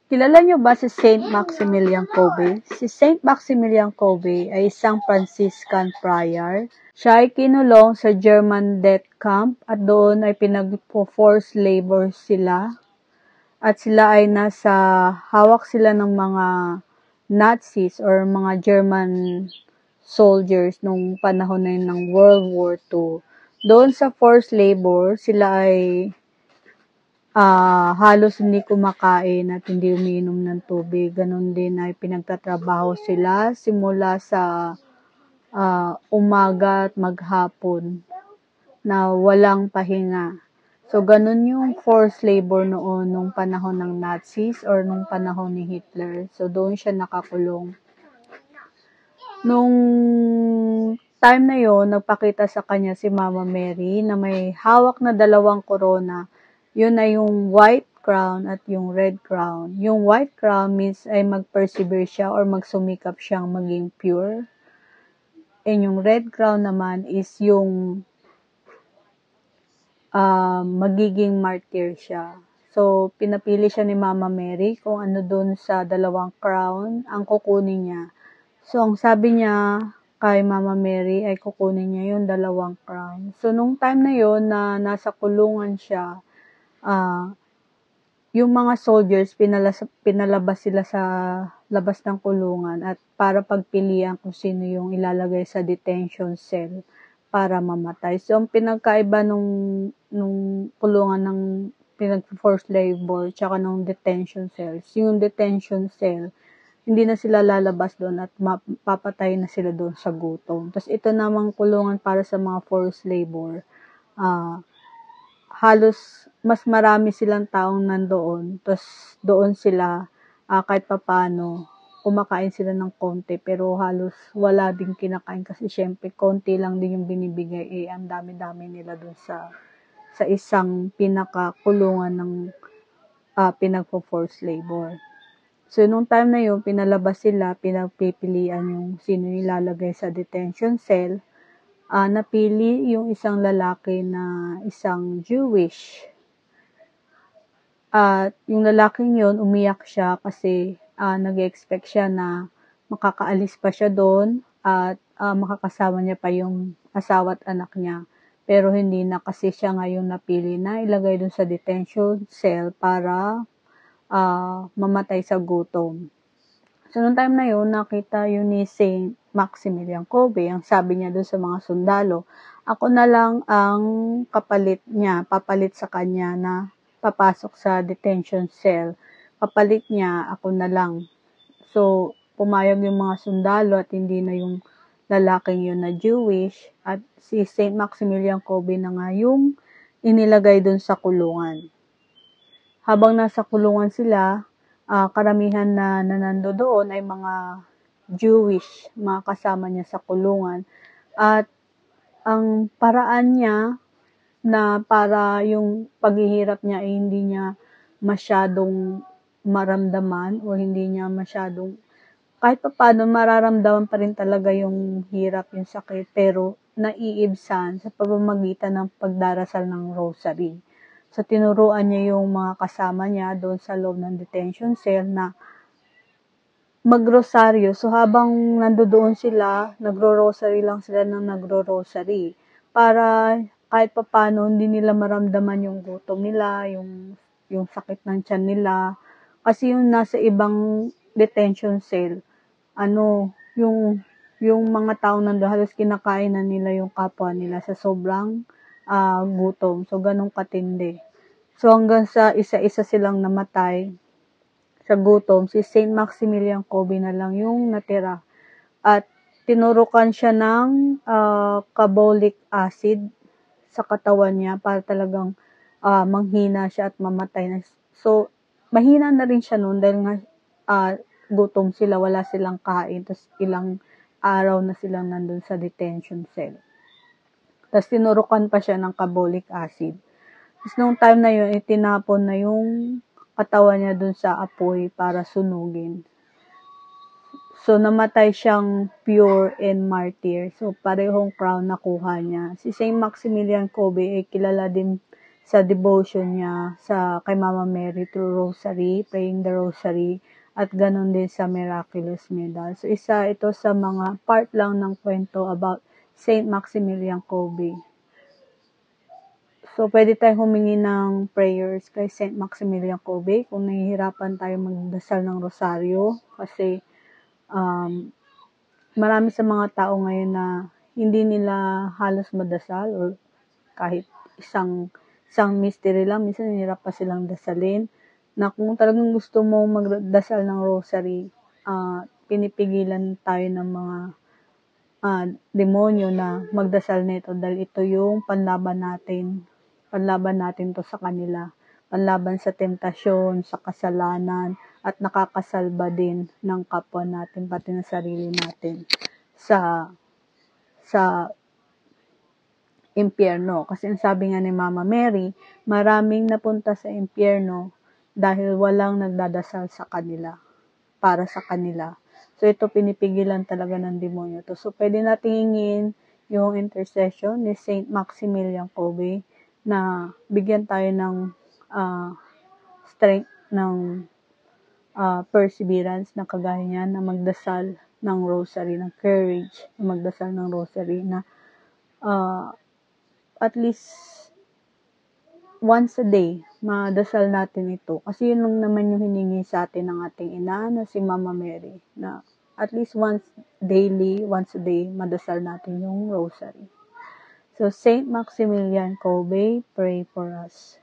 Kilala niyo ba si Saint Maximilian Kolbe? Si Saint Maximilian Kolbe ay isang Franciscan friar. Siya ay kinulong sa German death camp at doon ay pinag-forced labor sila. At sila ay hawak sila ng mga Nazis or mga German soldiers nung panahon na yun ng World War II. Doon sa forced labor, sila ay halos hindi kumakain at hindi umiinom ng tubig. Ganon din ay pinagtatrabaho sila simula sa umaga at maghapon na walang pahinga. So, ganun yung forced labor noon nung panahon ng Nazis or nung panahon ni Hitler. So, doon siya nakakulong. Nung time na yon, nagpakita sa kanya si Mama Mary na may hawak na 2 corona. Yun ay yung white crown at yung red crown. Yung white crown means ay mag-persevere siya or magsumikap siyang maging pure. And yung red crown naman is yung magiging martyr siya. So, pinapili siya ni Mama Mary kung ano dun sa 2 crown ang kukunin niya. So, ang sabi niya kay Mama Mary ay kukunin niya yung 2 crown. So, nung time na yon na nasa kulungan siya, yung mga soldiers, pinalabas sila sa labas ng kulungan at para pagpilian kung sino yung ilalagay sa detention cell para mamatay. So, ang pinagkaiba nung kulungan ng pinag-forced labor tsaka nung detention cells, yung detention cell, hindi na sila lalabas doon at mapapatay na sila doon sa gutom. Tapos ito namang kulungan para sa mga forced labor, halos mas marami silang taong nandoon. Tapos doon sila, kahit papano, kumakain sila ng konti, pero halos wala din kinakain kasi syempre konti lang din yung binibigay, ang dami-dami nila doon sa isang pinakakulungan ng pinagpo-forced labor. So, nung time na yun, pinalabas sila, pinagpipilian yung sino ilalagay sa detention cell. Napili yung isang lalaki na isang Jewish. At yung lalaking yun, umiyak siya kasi nag-expect siya na makakaalis pa siya doon at makakasama niya pa yung asawa at anak niya. Pero hindi na kasi siya ngayon napili na ilagay doon sa detention cell para mamatay sa gutom. So, noong time na yun, nakita yun ni Saint Maximilian Kolbe. Ang sabi niya doon sa mga sundalo, ako na lang ang kapalit niya, papalit sa kanya na papasok sa detention cell. Papalit niya, ako na lang. So, pumayag yung mga sundalo at hindi na yung lalaking yun na Jewish. At si Saint Maximilian Kolbe na nga yung inilagay doon sa kulungan. Habang nasa kulungan sila, karamihan na nanando doon ay mga Jewish, mga kasama niya sa kulungan. At ang paraan niya na para yung paghihirap niya ay hindi niya masyadong maramdaman o hindi niya masyadong, kahit pa paano mararamdaman pa rin talaga yung hirap, yung sakit, pero naiibsan sa pamamagitan ng pagdarasal ng rosary. So, tinuruan niya yung mga kasama niya doon sa loob ng detention cell na magrosaryo. So, habang nandoon sila, nagro-rosary lang sila ng nagro-rosary. Para kahit papano, hindi nila maramdaman yung gutom nila, yung sakit ng tiyan nila. Kasi yung nasa ibang detention cell, yung mga tao nandoon, halos kinakain na nila yung kapwa nila sa sobrang gutom. So, ganun katindi. So, hanggang sa isa-isa silang namatay sa gutom, si Saint Maximilian Kolbe na lang yung natira. At tinurukan siya ng carbolic acid sa katawan niya para talagang manghina siya at mamatay na. So, mahina na rin siya noon dahil nga gutom sila, wala silang kain, tapos ilang araw na silang nandun sa detention cell. Tapos tinurukan pa siya ng carbolic acid. Tapos nung time na yun, itinapon na yung katawan niya dun sa apoy para sunugin. So, namatay siyang pure and martyr. So, parehong crown nakuha niya. Si Saint Maximilian Kolbe ay kilala din sa devotion niya kay Mama Mary through rosary, praying the rosary, at ganun din sa miraculous medal. So, isa ito sa mga part lang ng kwento about Saint Maximilian Kolbe. So, pwede tayong humingi ng prayers kay Saint Maximilian Kolbe kung nahihirapan tayo magdasal ng rosaryo kasi marami sa mga tao ngayon na hindi nila halos madasal or kahit isang mystery lang, minsan hirap pa silang dasalin, na kung talagang gusto mo magdasal ng rosary, pinipigilan tayo ng mga demonyo na magdasal nito dahil ito yung panlaban natin to sa kanila, panlaban sa tentasyon, sa kasalanan, at nakakasalba din ng kapwa natin, pati ng sarili natin sa impyerno. Kasi ang sabi nga ni Mama Mary, maraming napunta sa impyerno dahil walang nagdadasal sa kanila, para sa kanila. So, ito pinipigilan talaga ng demonyo to. So, pwede natin hingin yung intercession ni Saint Maximilian Kolbe na bigyan tayo ng strength, ng perseverance na kagaya niya na magdasal ng rosary, ng courage na magdasal ng rosary na at least once a day, madasal natin ito. Kasi yun lang naman yung hiningi sa atin ng ating ina na si Mama Mary, na at least once a day, madasal natin yung rosary. So, Saint Maximilian Kolbe, pray for us.